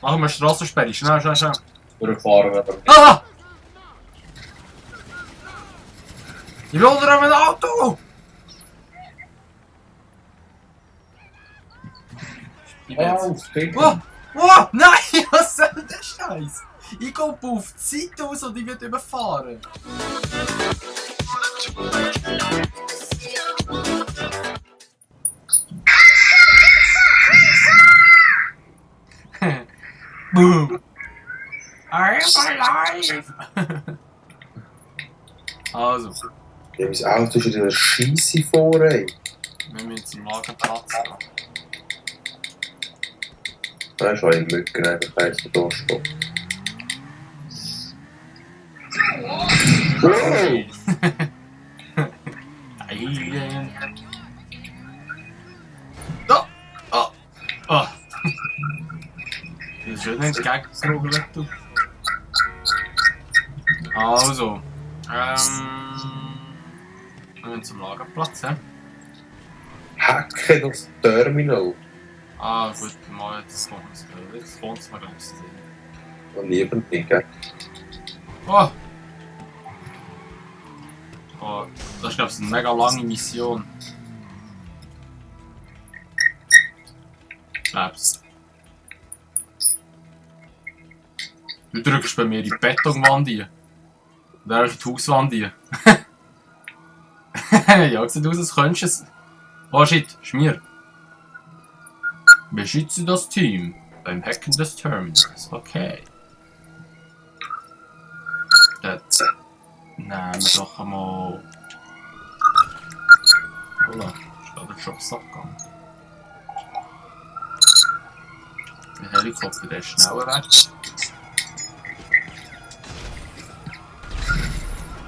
Machen wir Strassensperre. Schnell, schnell, schnell. Durchfahren wir. Ah! Ich will unter einem Auto! Ich bin jetzt. Oh! Oh! Nein! Was soll der Scheiß? Ich komme auf die Seite aus und ich werde überfahren. Boom! I'm alive! Also. Ja, mein Auto ist in einer Scheisse vor, ey. Wir müssen zum Lagerplatz gehen. Da ist eine Lücke, einfach eins da stehen. Wow! Alien! Oh! Oh! Oh! Das ist schön entgegengerugelt, du. Also. Wir müssen zum Lagerplatz, hä? Hacke das Terminal. Ah, gut, mal jetzt kommt es mir. Jetzt kommt es mir ganz zu sehen. Und niemand nicht, gell? Oh! Oh, das ist, glaube ich, eine mega lange Mission. Lebst. Du drückst bei mir die Betonwand ein. Oder eigentlich die Hauswand ein. Ja, sieht aus, als könntest du es. Oh shit, Schmier. Beschütze das Team beim Hacken des Terminals. Okay. Das nehmen wir doch einmal. Voilà, ist der Job abgegangen. Der Helikopter der ist schneller weg.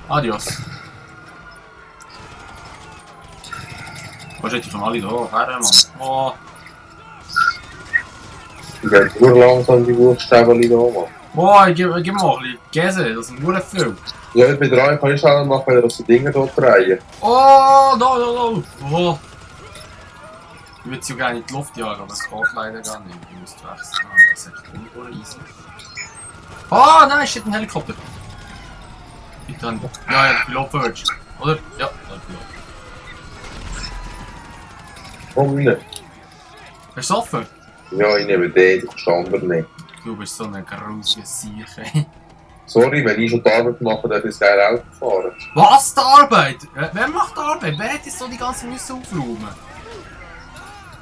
Adios. Wo steht die von alle da? Her, Mann. Oh. Die werden nur langsam die Wurststäbchen da, Mann. Oh, ich geb mal ein bisschen Käse, das sind nur viel. Ja, ich bin dran, kann ich schnell machen, wenn wir die Dinger hier drehen. Oh, da. Oh. Ich würde sie ja gerne in die Luft jagen, aber es geht leider gar nicht. Ich muss wechseln. Das ist echt uneasy. Oh, nein, es steht ein Helikopter. Bitte dann. Ja, der Pilot verwirrt. Oder? Ja, der Pilot. Warum nicht? Bist du offen? Ja, ich nehme den, ich verstand nicht. Du bist so eine grusige Sieg. Sorry, wenn ich schon die Arbeit mache, darf ich das geile Auto fahren. Was? Die Arbeit? Wer macht die Arbeit? Wer hat jetzt so die ganze Müsse aufräumen?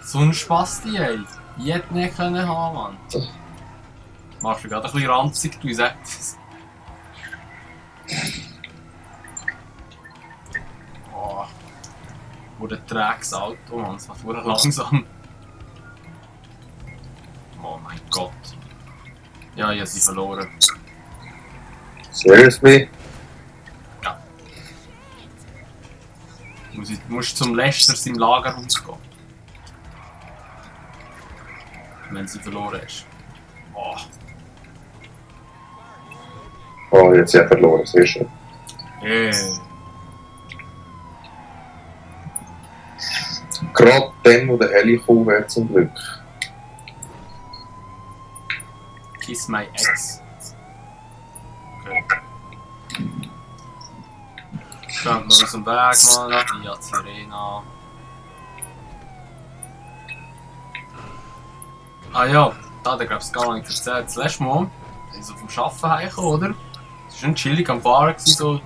So ein Spasti, ey. Ich hätte nicht können haben, Mann. Machst du gerade ein bisschen ranzig, du sagst. Oh. Wo der träges Auto, Mann. Es macht verdammt langsam. Oh mein Gott. Ja, ich habe sie verloren. Seriously? Ja. Musst zum Lester seinem Lagerhaus gehen. Wenn sie verloren ist. Oh. Oh, jetzt ja verloren, sehr schön. Gerade dann, wo der Heli kommt, wäre zum Glück. Kiss my ex. Okay. Schauen wir aus dem Weg, Mann. Die Sirena. Ah ja, da hat er glaube ich gar nicht erzählt. Das letzte Mal, als ich vom Arbeiten heimgekommen, oder? Es war schon chillig am Fahren, so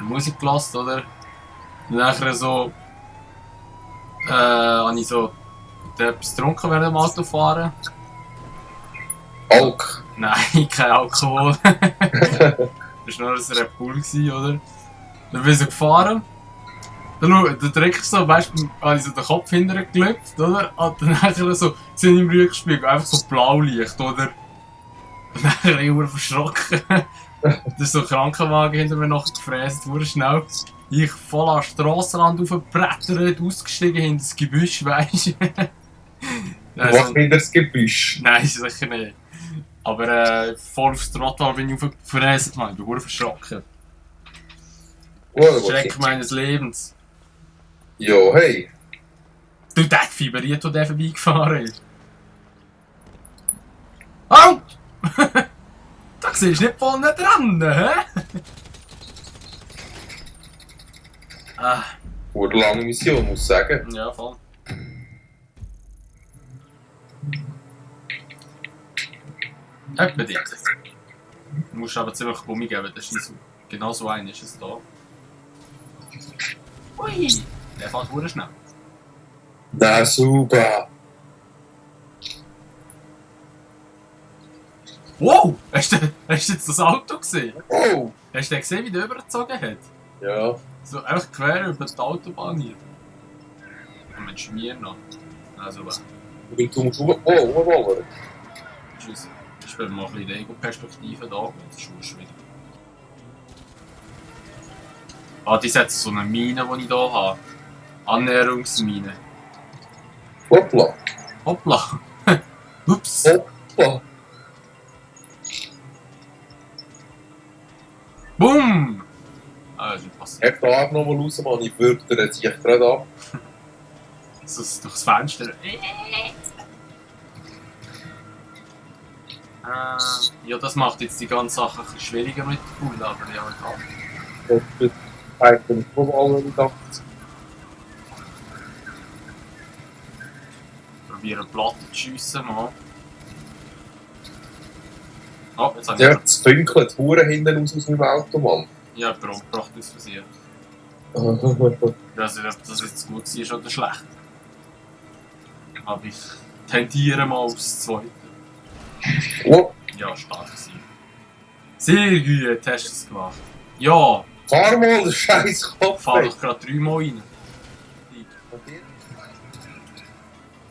Musik gelassen, oder? Und nachher so, habe ich so etwas getrunken während dem Autofahren. Alk! Nein, kein Alkohol. Das war nur ein Red Bull, oder? Dann bin ich so gefahren. Dann drückst du so, weißt du, habe ich so den Kopf hinterher gelüpft, oder? Und dann nachher so, sind im Rückspiegel einfach so Blaulicht, oder? Und dann habe ich mich verschrocken. Da ist so ein Krankenwagen hinter mir nachher gefräst, wurde schnell. Ich voll an Strassenrand aufgebrettert, ausgestiegen hinter das Gebüsch, weißt du? Was hinter das Gebüsch? Nein, sicher nicht. Aber voll aufs Trottoir bin ich aufgefräst, Mann. Ich bin verschrocken. Schreck meines Lebens. Jo, hey. Du, der hat fiberiert, wo der vorbeigefahren ist. Halt! Da siehst du nicht vorne dran, hä? Ah, Eine lange Mission, muss ich sagen. ja, voll. Etwa dort. Du musst aber ziemlich Gummi geben, das ist so. Genau so ein ist es da. Ui! Der fährt verdammt schnell. Na super. Wow! Hast du jetzt das Auto gesehen? Oh! Hast du gesehen, wie der übergezogen hat? Ja. So einfach quer über die Autobahn hier. Und mit Schmier noch. Also, Du musst rumrollen. tschüss. Ich spiele mal ein bisschen die Ego-Perspektive da. Das ist schon wieder. Ah, die setzen so eine Mine, die ich hier habe. Annäherungsmine. Hoppla. Hoppla! Ups! Hoppla. Boom! Ah, das ist passiert. Heb den Arm nochmal raus, Mann. Ich würge dir jetzt gerade ab. So durchs Fenster. Ja, das macht jetzt die ganze Sache ein bisschen schwieriger mit der Bull, aber ja, egal. Das zeigt mir von allen gedacht. Probieren Platten zu schiessen mal. Oh, jetzt habe Ja, ich es funkelt Huren hinten raus aus meinem Auto, Mann. ja, umgebracht aus Versehen. Also, ob das jetzt gut war oder schlecht. Aber ich tendiere mal aufs Zweite. Oh, Ja, stark gewesen. Sehr gut, hast du es gemacht. Ja, fahr mal den scheiß Kopf fahr weg. doch gerade 3 Mal rein.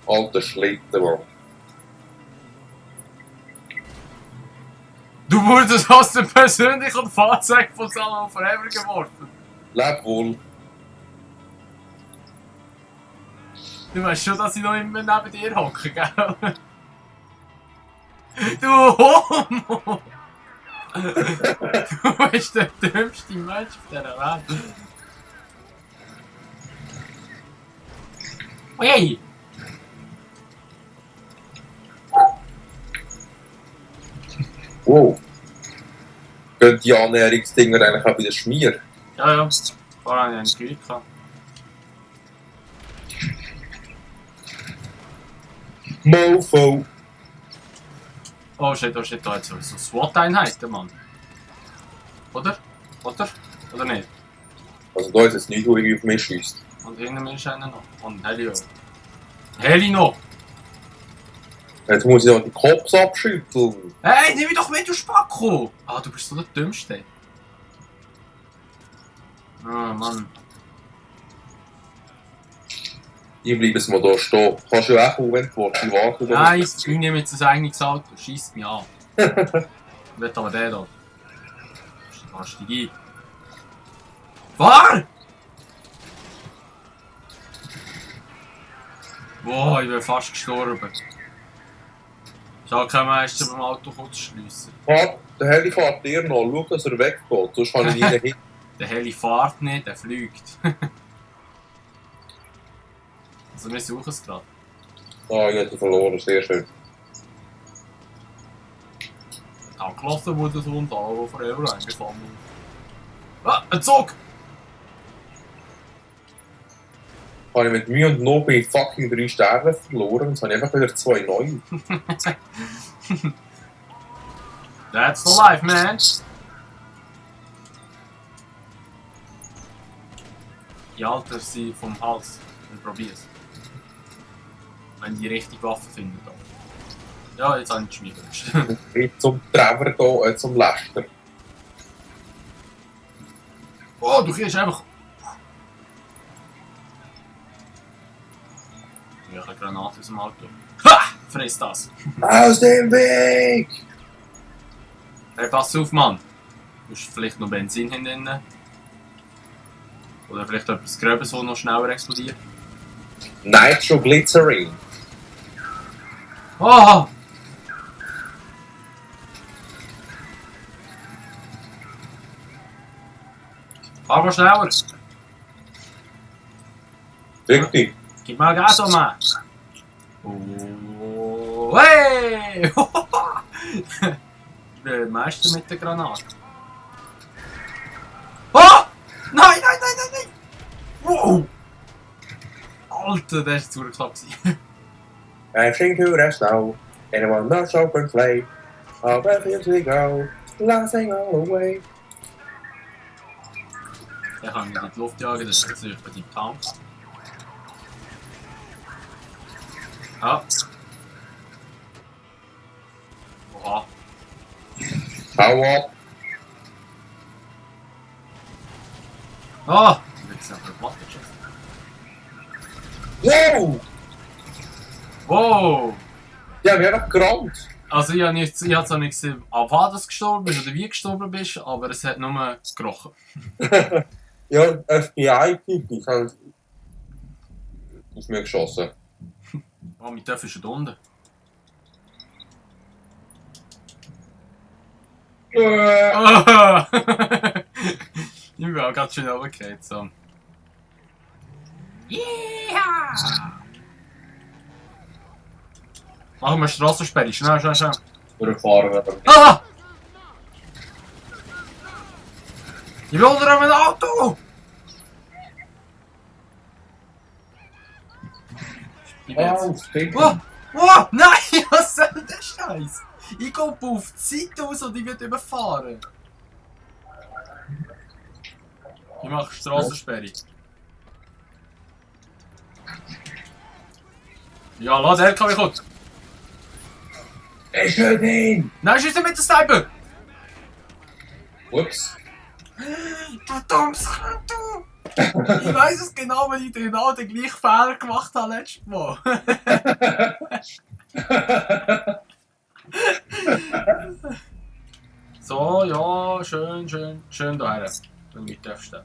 Alter Schlitten, Mann. Du wurdest aus dem persönlichen Fahrzeug von Salon Forever geworfen. Leb wohl. Du weißt schon, dass ich noch immer neben dir hocke, gell? Du Homo! Du bist der dümmste Mensch auf dieser Welt. Hey! Wow. Gehen die Annäherungsdinger eigentlich auch bei der Schmier? Ja, ja. Vorher habe ich einen gehört gehabt. Mofo. Oh shit, da hat so SWAT-Einheiten, Mann. Oder? Oder nicht? Also da ist jetzt nicht, wo irgendwie auf mich schießt. Und hinter mir ist einer noch. Und Heli auch. Heli noch! Jetzt muss ich noch den Kopf abschütteln. Hey, nimm mich doch mit, du Spacko! Ah, du bist so der Dümmste. Ah, Mann. Ich bleibe jetzt mal da stehen. Kannst du auch, wenn du willst, ich warte. Nein, ich nehme jetzt ein eigenes Auto. Schießt mich an. Ich will aber den da. Fahrst dich ein. Fahr! Boah, ich bin fast gestorben. Schau, kein Meister beim Auto kurz schliessen. Warte, der Heli fährt dir noch. Schau, dass er weggeht. Sonst kann ich ihn nicht hin. Der Heli fährt nicht, der fliegt. Also wir suchen es gerade. Ah, ich habe verloren. Sehr schön. Angelassen wurde so und alle, die Forever eingefangen wurden. Ah, ein Zug! Habe ich mit Mühe und Not bei fucking 3 Sternen verloren. Jetzt habe ich einfach wieder 2 neue. That's the life, man! Die Alter sie vom Hals. Ich probier's. Wenn die richtige Waffe finden. Dann. Ja, jetzt habe ich die Schmiede. Nicht zum Trevor hier, zum Lester. Oh, du kriegst einfach. Ich habe eine Granate aus dem Auto. Ha! Friss das! Aus dem Weg! Hey, pass auf, Mann! Du hast vielleicht noch Benzin hinten. Oder vielleicht etwas Gröbes, das noch schneller explodiert. Nitroglycerin. Oh! Fahr mal schneller! Wirklich? Gib mal Gas, Mann! Oh! Hey! Ich bin Meister mit der Granate. Oh! Nein, nein, nein, nein, nein! Wow! Alter, der ist zu knapp. I think to the snow, anyone not open flame. How where we go, laughing all the way. Der kann mich in die Luft jagen, das ist natürlich bei deinem Tank. Ah. Oha. Hau ab! Ah! Jetzt haben wir Platte geschossen. Wow! Wow! Die haben mich einfach gerammt. Also ich habe zwar nicht gesehen, ab wann du gestorben bist oder wie du gestorben bist, aber es hat nur gerochen. Ja, FBI-Typ hat auf mich geschossen. Oh, mein Töpf ist schon da unten. Ah! Ich bin auch ganz schön runtergefallen. So. Yeah! Machen wir Strassensperre. Schnell, schnell, schnell. Durchfahren wir. Ah! Ich will unter einem Auto! Ich bin jetzt. Oh! Oh! Nein! Was soll denn der Scheiß? Ich komme auf die Seite raus und ich werde überfahren. Ich mache Strassensperre. Ja, lass den LKW kommen. Ich will ihn! Nein, schieß mit der Sniper! Ups. Du dummes Kind, du! Ich weiss es genau, weil ich genau den gleichen Fehler gemacht habe letztes Mal. So, ja, schön, schön, schön daher. Wenn ich mich stellen.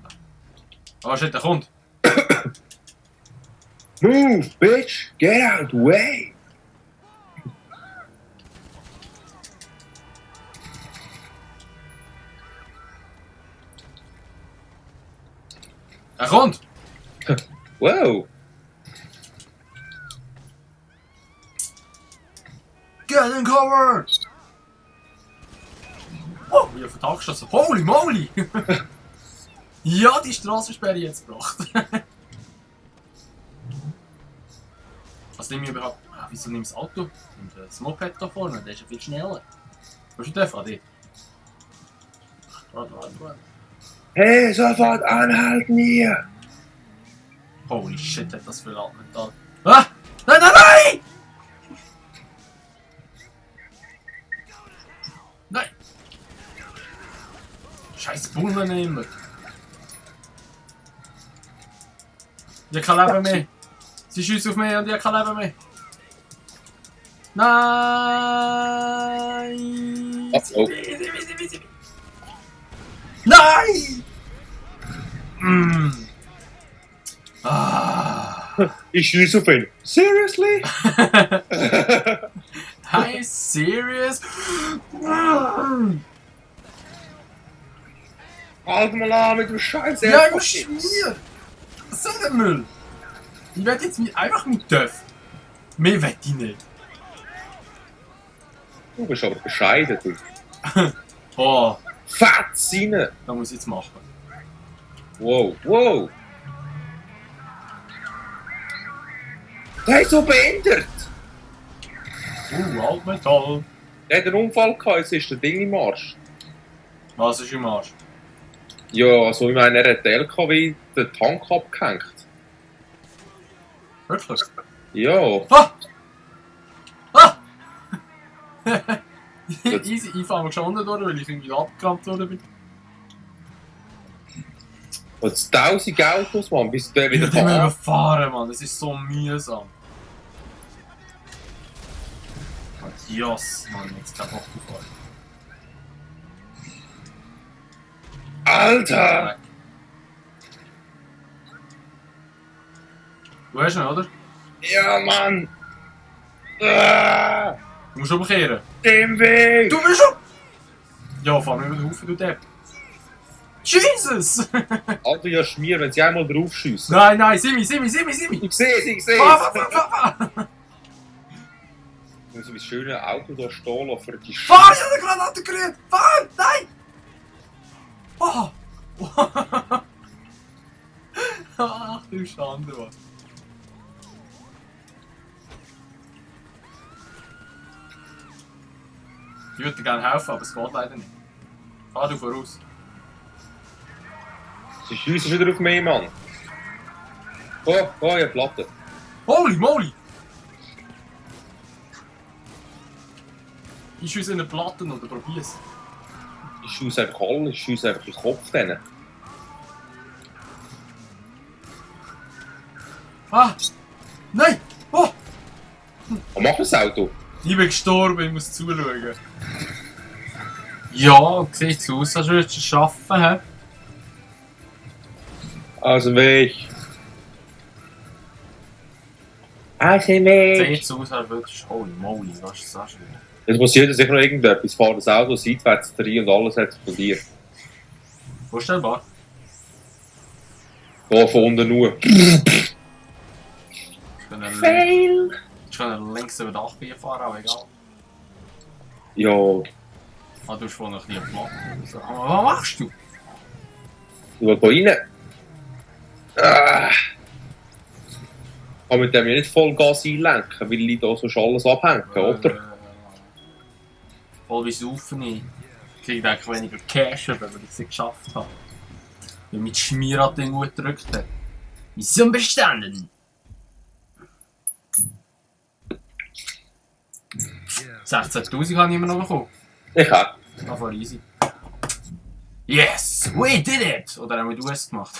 Ah, shit, der kommt. Move, bitch! Get out the way! Er kommt! Wow! Get in cover! Oh, ich habe Vertag geschossen. Holy moly! Ja, die Strassensperre jetzt gebracht. Was nehme ich überhaupt? Ah, wieso nimm das Auto? Nimm das Moped da vorne, der ist ja viel schneller. Wo ist der F? Ah, die. Warte. Hey, sofort anhalten hier! Holy shit, hat das viel Atmental. Ah! Nein, nein, nein! Nein! Scheiß Bullen immer. Ich hab kein Leben mehr. Sie schießt auf mich und ich hab kein Leben mehr. Nein! Oh. Nein! Mm. Ah. Ich schieße auf ihn. Seriously? Hi, serious? Halt mal an mit dem Scheiß. Ja, du Schmier! Was soll der Müll? Ich werde jetzt einfach mit Töff. Mehr will ich nicht. Du bist aber bescheiden, du. Oh, Fett rein! das muss ich jetzt machen. Wow, wow! Der ist so behindert! Altmetall. Der hat einen Unfall gehabt, jetzt ist der Ding im Arsch. Was ist im Arsch? Ja, also ich meine, er hat den LKW den Tank abgehängt. Wirklich? Ja. Ah! Ah! Easy, ich fahre schon unten durch, weil ich irgendwie abgerammt worden bin. Und 1000 Autos, Mann, bis der wieder Ich will fahren. fahren, Mann, das ist so mühsam. Adios, Mann, jetzt kein Bock zu fahren. Alter! Du hast ihn, oder? Ja, Mann! Ah, Du musst umkehren. dem Weg! Du bist schon! Ja, fahr mir über den Haufen, du Depp. Jesus! Alter, ja, Schmier, wenn sie einmal drauf schiessen. Nein, nein, Simi! Ich seh's, ich seh's! Fahr! Ich muss mein schönes Auto hier stehen lassen für die Fahr, ich hab eine Granate gerührt! Fahr! Nein! Oh! Ach du Schande, Mann. Ich würde dir gerne helfen, aber es geht leider nicht. Fahr du voraus. Sie schiessen wieder auf mich, Mann. Oh, ich hab Platte. Holy moly! Ich schieße in den Platten oder probier's. Ich schiesse einfach alle, ich schiesse einfach den Kopf denen. Ah! Nein! Oh! Und mach das Auto. Ich bin gestorben, ich muss zuschauen. Ja, sieht so aus, als würdest du es schaffen, hä? Aus dem Weg. Aus dem Weg. Sieht so aus, als würdest du... Holy moly, was ist das denn? Jetzt passiert sicher noch irgendetwas. Fahr das Auto seitwärts rein und alles hat explodiert. Vorstellbar. Da von unten nur. Fail! Ich kann links über das Dach fahren, aber egal. Ja, Ah, du hast vorhin noch nie gemacht. So. Aber was machst du? ich will da rein. Ah. Ich kann mit dem ja nicht Vollgas einlenken, weil ich da so alles abhängen, oder? Voll wie saufen ich. Ich kriege eigentlich weniger Cash, wenn ich es nicht geschafft habe. Weil mein Schmierrad den gut gedrückt hat. Mission bestanden! 16.000 habe ich immer noch bekommen. Ich auch. Ah, voll easy. Yes! We did it! Oder haben wir du es gemacht?